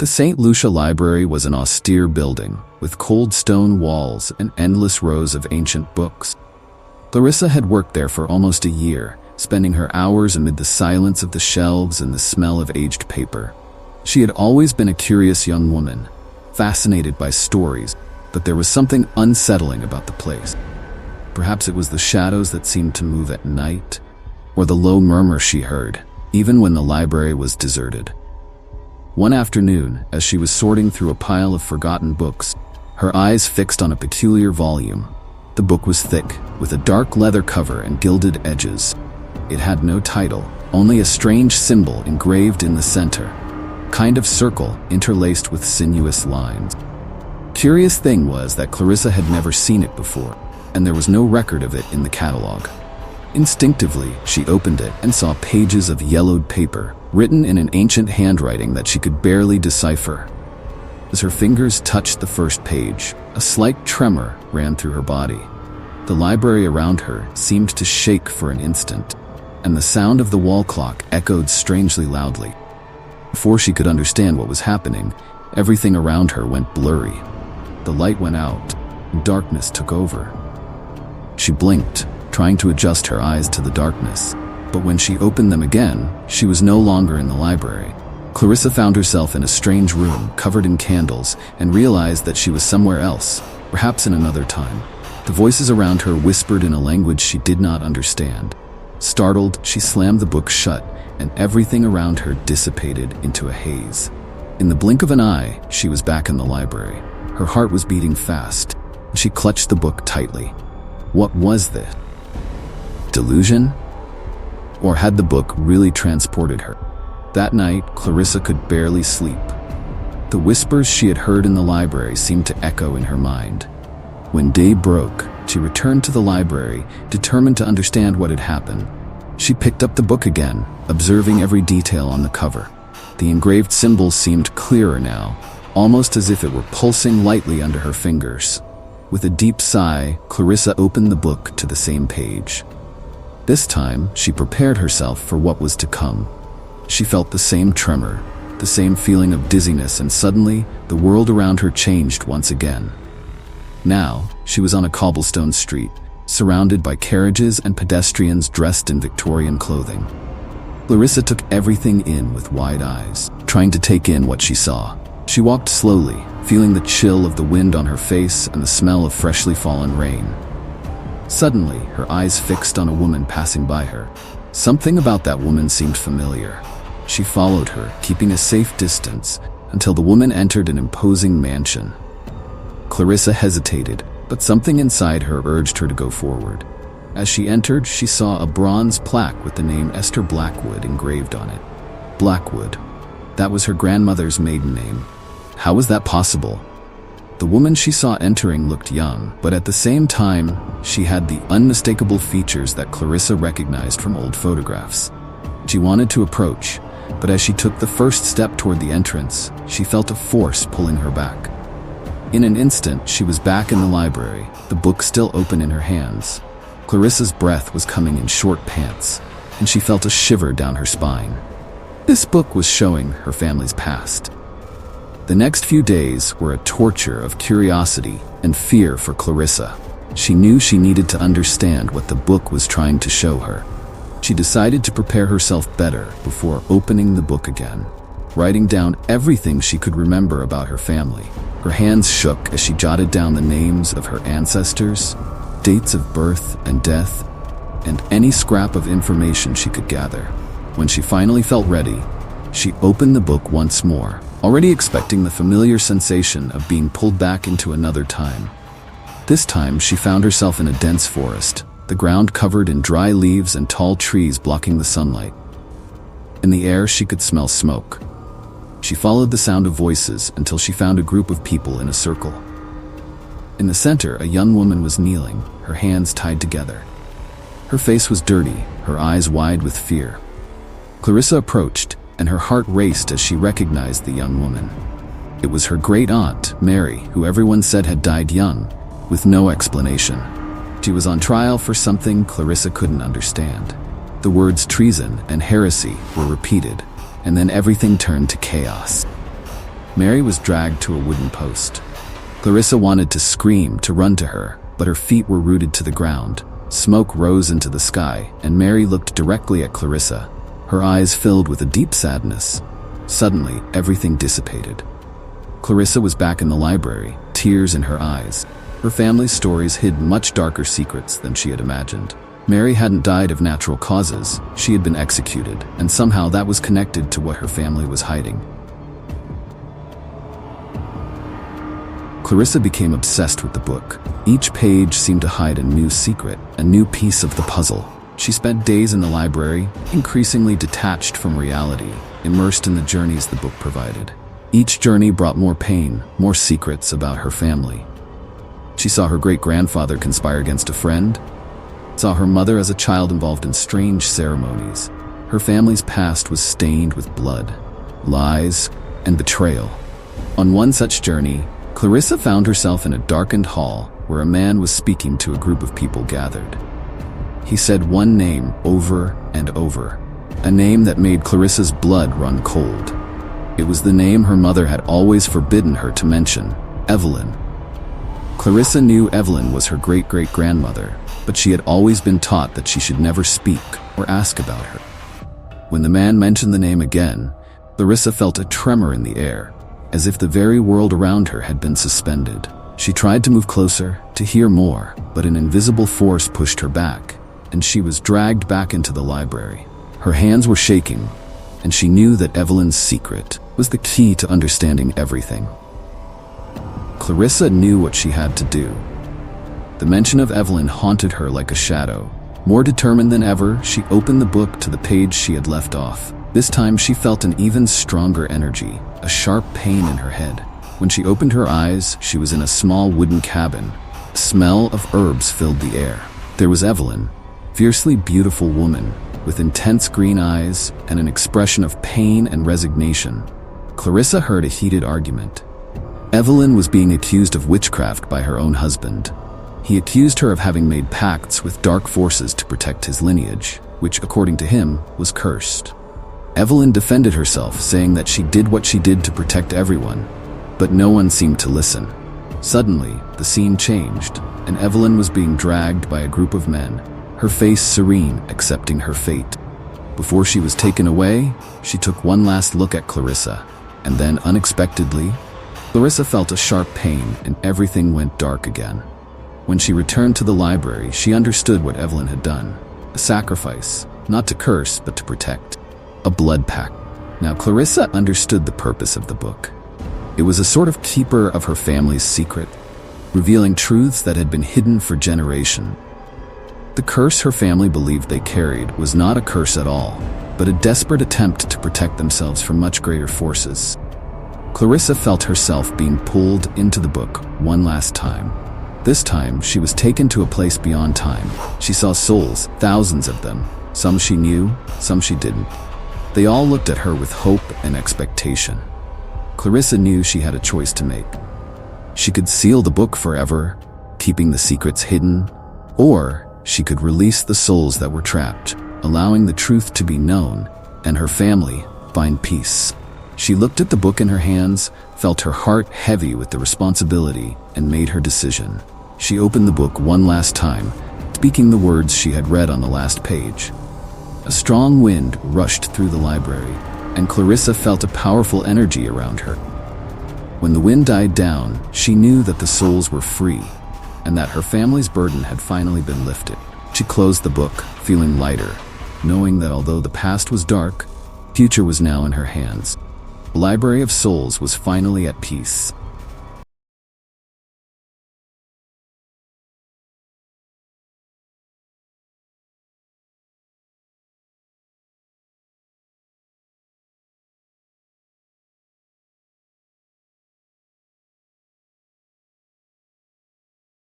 The St. Lucia Library was an austere building, with cold stone walls and endless rows of ancient books. Clarissa had worked there for almost a year, spending her hours amid the silence of the shelves and the smell of aged paper. She had always been a curious young woman, fascinated by stories, but there was something unsettling about the place. Perhaps it was the shadows that seemed to move at night, or the low murmur she heard, even when the library was deserted. One afternoon, as she was sorting through a pile of forgotten books, her eyes fixed on a peculiar volume. The book was thick, with a dark leather cover and gilded edges. It had no title, only a strange symbol engraved in the center, a kind of circle interlaced with sinuous lines. Curious thing was that Clarissa had never seen it before, and there was no record of it in the catalog. Instinctively, she opened it and saw pages of yellowed paper, written in an ancient handwriting that she could barely decipher. As her fingers touched the first page, a slight tremor ran through her body. The library around her seemed to shake for an instant, and the sound of the wall clock echoed strangely loudly. Before she could understand what was happening, everything around her went blurry. The light went out, and darkness took over. She blinked, trying to adjust her eyes to the darkness, but when she opened them again, she was no longer in the library. Clarissa found herself in a strange room covered in candles and realized that she was somewhere else, perhaps in another time. The voices around her whispered in a language she did not understand. Startled, she slammed the book shut, and everything around her dissipated into a haze. In the blink of an eye, she was back in the library. Her heart was beating fast, and she clutched the book tightly. What was this? Delusion? Or had the book really transported her? That night, Clarissa could barely sleep. The whispers she had heard in the library seemed to echo in her mind. When day broke, she returned to the library, determined to understand what had happened. She picked up the book again, observing every detail on the cover. The engraved symbols seemed clearer now, almost as if it were pulsing lightly under her fingers. With a deep sigh, Clarissa opened the book to the same page. This time, she prepared herself for what was to come. She felt the same tremor, the same feeling of dizziness, and suddenly, the world around her changed once again. Now, she was on a cobblestone street, surrounded by carriages and pedestrians dressed in Victorian clothing. Clarissa took everything in with wide eyes, trying to take in what she saw. She walked slowly, feeling the chill of the wind on her face and the smell of freshly fallen rain. Suddenly, her eyes fixed on a woman passing by her. Something about that woman seemed familiar. She followed her, keeping a safe distance, until the woman entered an imposing mansion. Clarissa hesitated, but something inside her urged her to go forward. As she entered, she saw a bronze plaque with the name Esther Blackwood engraved on it. Blackwood. That was her grandmother's maiden name. How was that possible? The woman she saw entering looked young, but at the same time, she had the unmistakable features that Clarissa recognized from old photographs. She wanted to approach, but as she took the first step toward the entrance, she felt a force pulling her back. In an instant, she was back in the library, the book still open in her hands. Clarissa's breath was coming in short pants, and she felt a shiver down her spine. This book was showing her family's past. The next few days were a torture of curiosity and fear for Clarissa. She knew she needed to understand what the book was trying to show her. She decided to prepare herself better before opening the book again, writing down everything she could remember about her family. Her hands shook as she jotted down the names of her ancestors, dates of birth and death, and any scrap of information she could gather. When she finally felt ready, she opened the book once more, already expecting the familiar sensation of being pulled back into another time. This time, she found herself in a dense forest, the ground covered in dry leaves and tall trees blocking the sunlight. In the air, she could smell smoke. She followed the sound of voices until she found a group of people in a circle. In the center, a young woman was kneeling, her hands tied together. Her face was dirty, her eyes wide with fear. Clarissa approached, and her heart raced as she recognized the young woman. It was her great-aunt, Mary, who everyone said had died young, with no explanation. She was on trial for something Clarissa couldn't understand. The words treason and heresy were repeated, and then everything turned to chaos. Mary was dragged to a wooden post. Clarissa wanted to scream, to run to her, but her feet were rooted to the ground. Smoke rose into the sky, and Mary looked directly at Clarissa, her eyes filled with a deep sadness. Suddenly, everything dissipated. Clarissa was back in the library, tears in her eyes. Her family's stories hid much darker secrets than she had imagined. Mary hadn't died of natural causes, she had been executed, and somehow that was connected to what her family was hiding. Clarissa became obsessed with the book. Each page seemed to hide a new secret, a new piece of the puzzle. She spent days in the library, increasingly detached from reality, immersed in the journeys the book provided. Each journey brought more pain, more secrets about her family. She saw her great-grandfather conspire against a friend, saw her mother as a child involved in strange ceremonies. Her family's past was stained with blood, lies, and betrayal. On one such journey, Clarissa found herself in a darkened hall where a man was speaking to a group of people gathered. He said one name over and over, a name that made Clarissa's blood run cold. It was the name her mother had always forbidden her to mention, Evelyn. Clarissa knew Evelyn was her great-great-grandmother, but she had always been taught that she should never speak or ask about her. When the man mentioned the name again, Clarissa felt a tremor in the air, as if the very world around her had been suspended. She tried to move closer, to hear more, but an invisible force pushed her back, and she was dragged back into the library. Her hands were shaking, and she knew that Evelyn's secret was the key to understanding everything. Clarissa knew what she had to do. The mention of Evelyn haunted her like a shadow. More determined than ever, she opened the book to the page she had left off. This time she felt an even stronger energy, a sharp pain in her head. When she opened her eyes, she was in a small wooden cabin. A smell of herbs filled the air. There was Evelyn, fiercely beautiful woman, with intense green eyes and an expression of pain and resignation. Clarissa heard a heated argument. Evelyn was being accused of witchcraft by her own husband. He accused her of having made pacts with dark forces to protect his lineage, which, according to him, was cursed. Evelyn defended herself, saying that she did what she did to protect everyone, but no one seemed to listen. Suddenly, the scene changed, and Evelyn was being dragged by a group of men, her face serene, accepting her fate. Before she was taken away, she took one last look at Clarissa, and then, unexpectedly, Clarissa felt a sharp pain and everything went dark again. When she returned to the library, she understood what Evelyn had done. A sacrifice, not to curse, but to protect. A blood pact. Now Clarissa understood the purpose of the book. It was a sort of keeper of her family's secret, revealing truths that had been hidden for generations. The curse her family believed they carried was not a curse at all, but a desperate attempt to protect themselves from much greater forces. Clarissa felt herself being pulled into the book one last time. This time, she was taken to a place beyond time. She saw souls, thousands of them. Some she knew, some she didn't. They all looked at her with hope and expectation. Clarissa knew she had a choice to make. She could seal the book forever, keeping the secrets hidden, or she could release the souls that were trapped, allowing the truth to be known, and her family find peace. She looked at the book in her hands, felt her heart heavy with the responsibility, and made her decision. She opened the book one last time, speaking the words she had read on the last page. A strong wind rushed through the library, and Clarissa felt a powerful energy around her. When the wind died down, she knew that the souls were free, and that her family's burden had finally been lifted. She closed the book, feeling lighter, knowing that although the past was dark, the future was now in her hands. The Library of Souls was finally at peace.